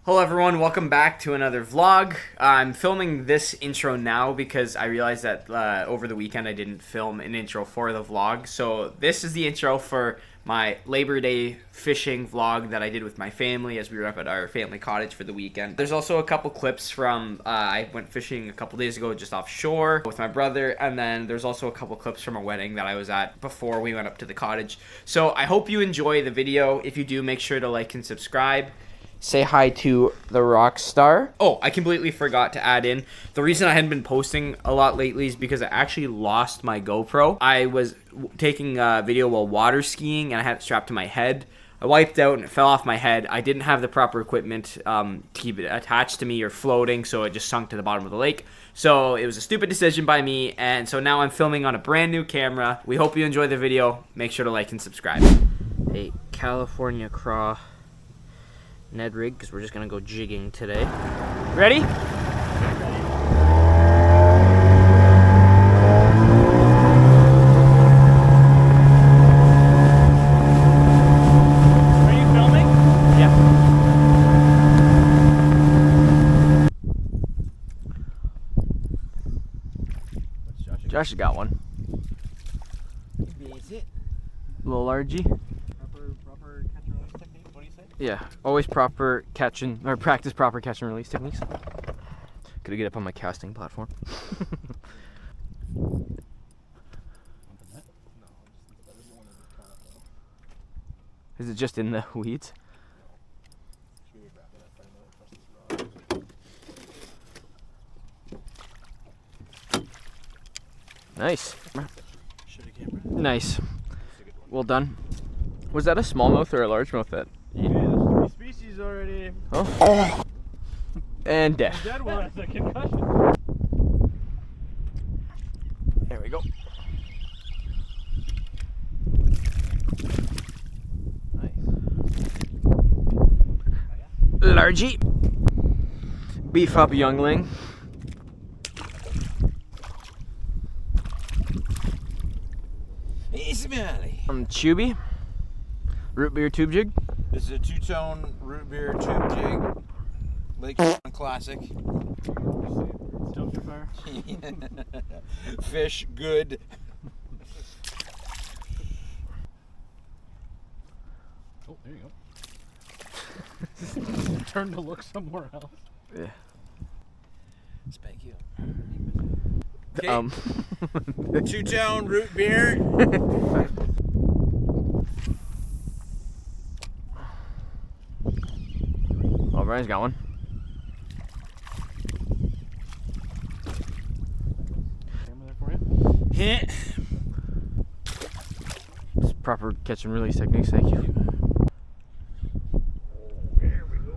Hello everyone, welcome back to another vlog. I'm filming this intro now because I realized that over the weekend I didn't film an intro for the vlog. So this is the intro for my Labor Day fishing vlog that I did with my family as we were up at our family cottage for the weekend. There's also a couple clips from, I went fishing a couple days ago just offshore with my brother, and then there's also a couple clips from a wedding that I was at before we went up to the cottage. So I hope you enjoy the video. If you do, make sure to like and subscribe. Say hi to the rock star. Oh, I completely forgot to add in. The reason I hadn't been posting a lot lately is because I actually lost my GoPro. I was taking a video while water skiing and I had it strapped to my head. I wiped out and it fell off my head. I didn't have the proper equipment to keep it attached to me or floating, so it just sunk to the bottom of the lake. So it was a stupid decision by me, and so now I'm filming on a brand new camera. We hope you enjoy the video. Make sure to like and subscribe. A California craw Ned rig, because we're just gonna go jigging today. Ready? Are you filming? Yeah. Josh has got one. Beats it. Little RG. Proper catch and release technique. What do you say? Yeah, always proper catch and, or practice proper catch and release techniques. Gotta get up on my casting platform. Is it just in the weeds? Nice. Nice. Well done. Was that a smallmouth or a largemouth that you... There's 3 species already. Oh. And death. Dead one has a concussion. There we go. Nice. Largy. Beef up youngling. Hey, Smelly. Chubby. Root beer tube jig. This is a 2-tone root beer tube jig. Lake Classic. Dumpster fire. Fish good. Oh, there you go. Turn to look somewhere else. Yeah. Spank you. Okay. 2-tone root beer. Oh, Brian's got one. Camera there for you. Hit. It's proper catch and release techniques, thank you. There we go.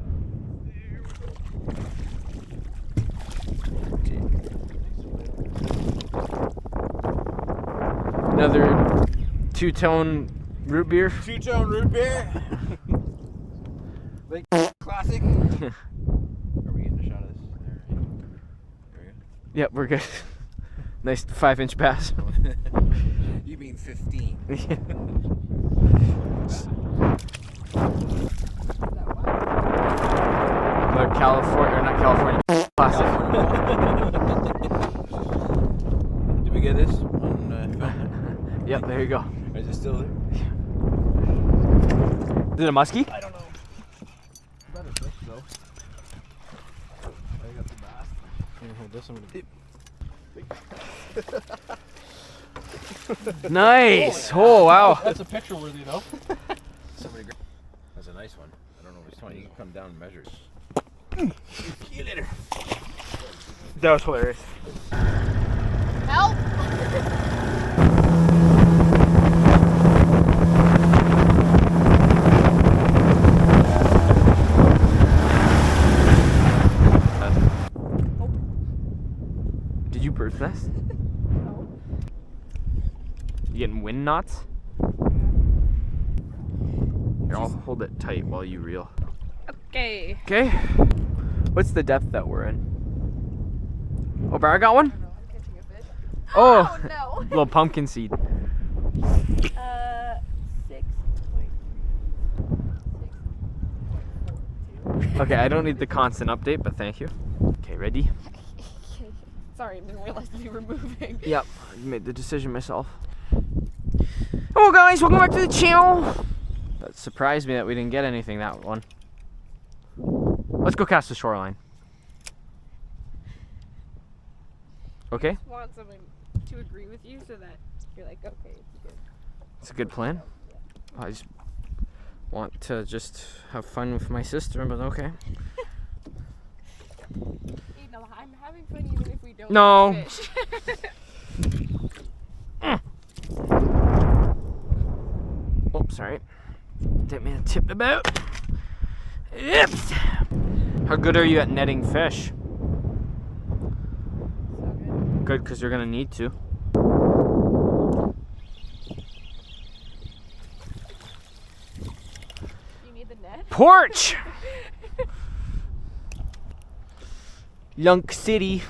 Another 2-tone root beer. 2-tone root beer. Lake Classic. Are we getting a shot of this? There we go. Yep, we're good. Nice 5-inch bass. You mean 15. But California, or not California, classic. Did we get this on film? Yep, there you go. Is it still there? Is it a muskie? I don't know. Better fish though. I got the bass. Here, hold this. I'm gonna. Nice. Oh, wow. That's a picture worthy though. Somebody. That's a nice one. I don't know if it's 20. You can come down and measure. See you later. That was hilarious. Help! Did you bird's nest? No. You getting wind knots? Here, I'll hold it tight while you reel. Okay. Okay. What's the depth that we're in? Oh, Barra got one? I don't know. I'm catching a fish. Oh, no. little pumpkin seed. 6. Okay, I don't need the constant update, but thank you. Okay, ready? Sorry, I didn't realize that you were moving. Yep, I made the decision myself. Hello guys, welcome back to the channel. That surprised me that we didn't get anything that one. Let's go cast the shoreline. Okay? I just want someone to agree with you so that you're like, okay, it's good. It's a good plan. I just want to just have fun with my sister, but okay. Hey, no, I'm having fun even if we don't No. fish. Oh, sorry. Didn't mean to tip the boat. Yep. How good are you at netting fish? So good. Good, because you're gonna need to. You need the net? Porch! Lunk City.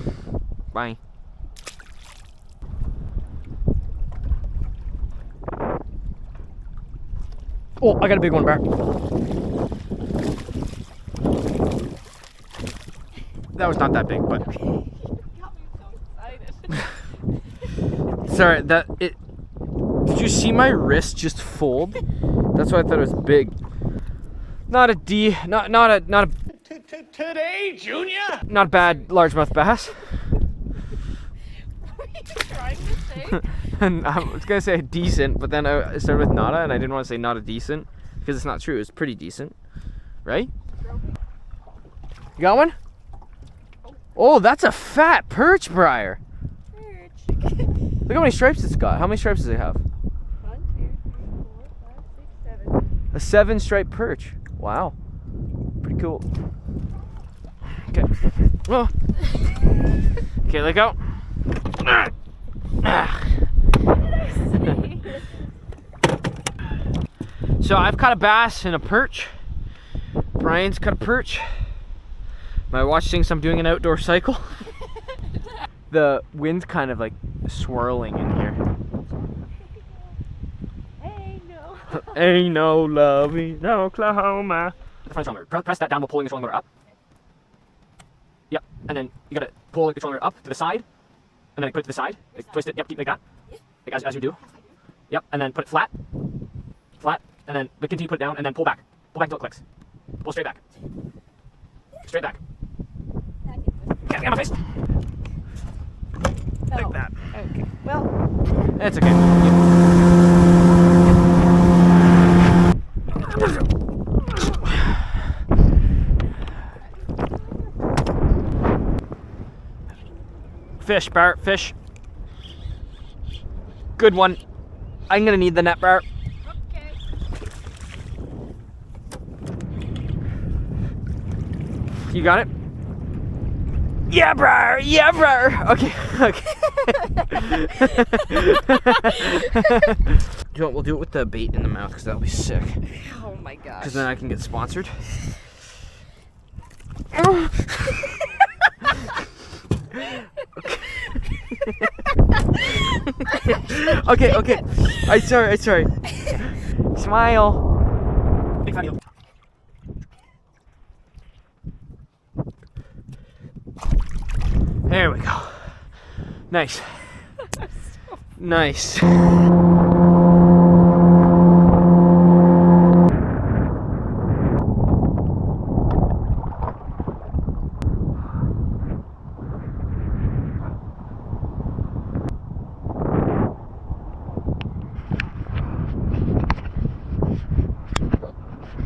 Bye. Oh, I got a big one, Bart. That was not that big, but Okay. You got me so excited. sorry, did you see my wrist just fold? That's why I thought it was big. Not a D, not a Today, Junior. not a bad largemouth bass. What are you trying to say? And I was gonna say decent, but then I started with nada, and I didn't want to say not a decent because it's not true. It's pretty decent, right? You got one? Oh, that's a fat perch, Briar. Perch. Look how many stripes it's got. How many stripes does it have? 1, 2, 3, 4, 5, 6, 7. A 7-stripe perch. Wow, pretty cool. Okay. Oh. Okay, look out. So I've caught a bass and a perch. Brian's caught a perch. My watch thinks I'm doing an outdoor cycle. The wind's kind of like swirling in here. Hey, no. Ain't no love in Oklahoma. The front trolling motor. Press that down while pulling the trolling motor up. Yep, and then you gotta pull the trolling motor up to the side, and then put it to the side. Like, twist it. Yep, keep like that. Like as you do. Yep, and then put it flat, and then continue to put it down, and then pull back. Pull back until it clicks. Pull straight back. Straight back. Get my face. Oh, Like that. okay. Well, That's okay. Fish, Bart, fish. Good one. I'm gonna need the net, Bart. okay. You got it? Yeah, bro. Yeah, bro. Okay. Okay. You know what? We'll do it with the bait in the mouth because that'll be sick. Oh my gosh. Because then I can get sponsored. Okay. Okay. I'm sorry. Smile. Big fatty. There we go. Nice. Nice.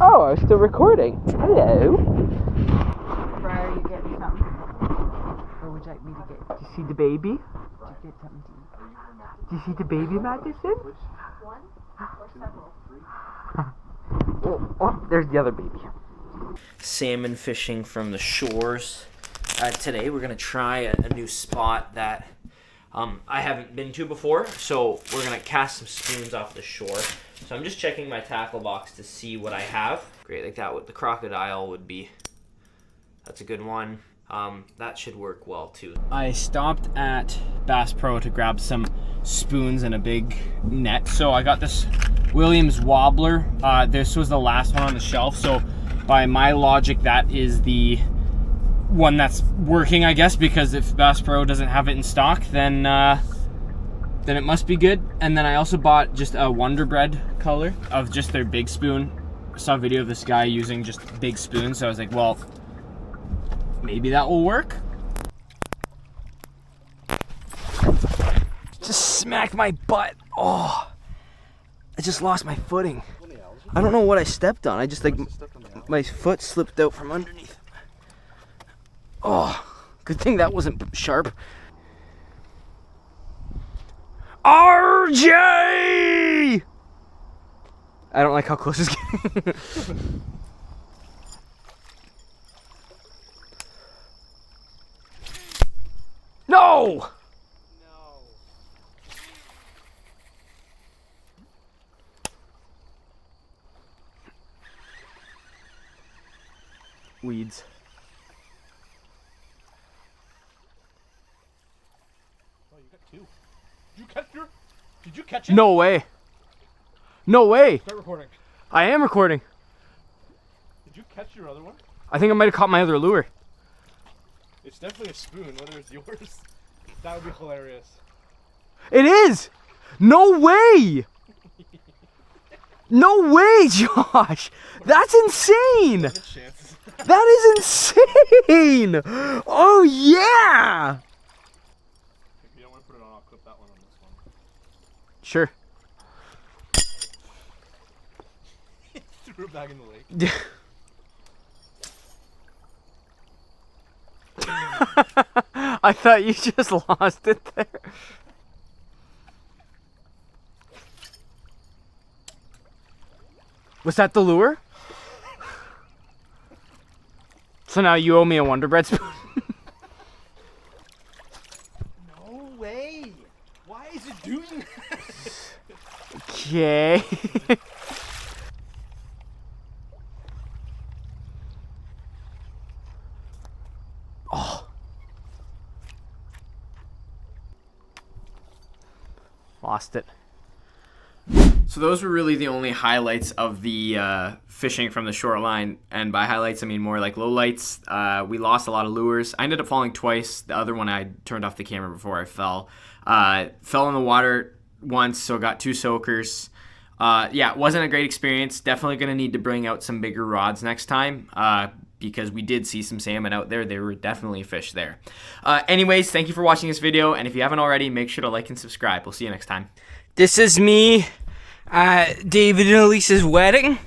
Oh, I was still recording. Hello. Briar, you getting something? Or would you like me to get? Did you see the baby? Did you get something to eat? Did you see the baby, Madison? Oh, there's the other baby. Salmon fishing from the shores. Today we're gonna try a new spot that I haven't been to before. So we're gonna cast some spoons off the shore. So I'm just checking my tackle box to see what I have. Great, like that. What the crocodile would be. That's a good one. That should work well too. I stopped at Bass Pro to grab some spoons and a big net. So I got this Williams Wobbler. This was the last one on the shelf. So by my logic, that is the one that's working, I guess, because if Bass Pro doesn't have it in stock, then it must be good. And then I also bought just a Wonder Bread color of just their big spoon. I saw a video of this guy using just big spoons, so I was like, well, maybe that will work. Just smacked my butt. Oh, I just lost my footing. I don't know what I stepped on. I just like my foot slipped out from underneath. Oh, good thing that wasn't sharp. RJ! I don't like how close it's getting. No! Weeds. Oh, you got two. Did you catch it? No way. No way. Start recording. I am recording. Did you catch your other one? I think I might have caught my other lure. It's definitely a spoon, whether it's yours. That would be hilarious. It is! No way! No way, Josh! That's insane! What are the chances? That is insane! Oh yeah! If you don't want to put it on, I'll clip that one on this one. Sure. Threw it back in the lake. I thought you just lost it there. Was that the lure? So now you owe me a Wonder Bread spoon. No way! Why is it doing that? Okay. Oh. Lost it. So those were really the only highlights of the fishing from the shoreline, and by highlights I mean more like lowlights. We lost a lot of lures. I ended up falling twice. The other one I turned off the camera before I fell. Fell in the water once, so got 2 soakers. Yeah, it wasn't a great experience. Definitely going to need to bring out some bigger rods next time because we did see some salmon out there. There were definitely fish there. Anyways, thank you for watching this video, and if you haven't already, make sure to like and subscribe. We'll see you next time. This is me at David and Elise's wedding.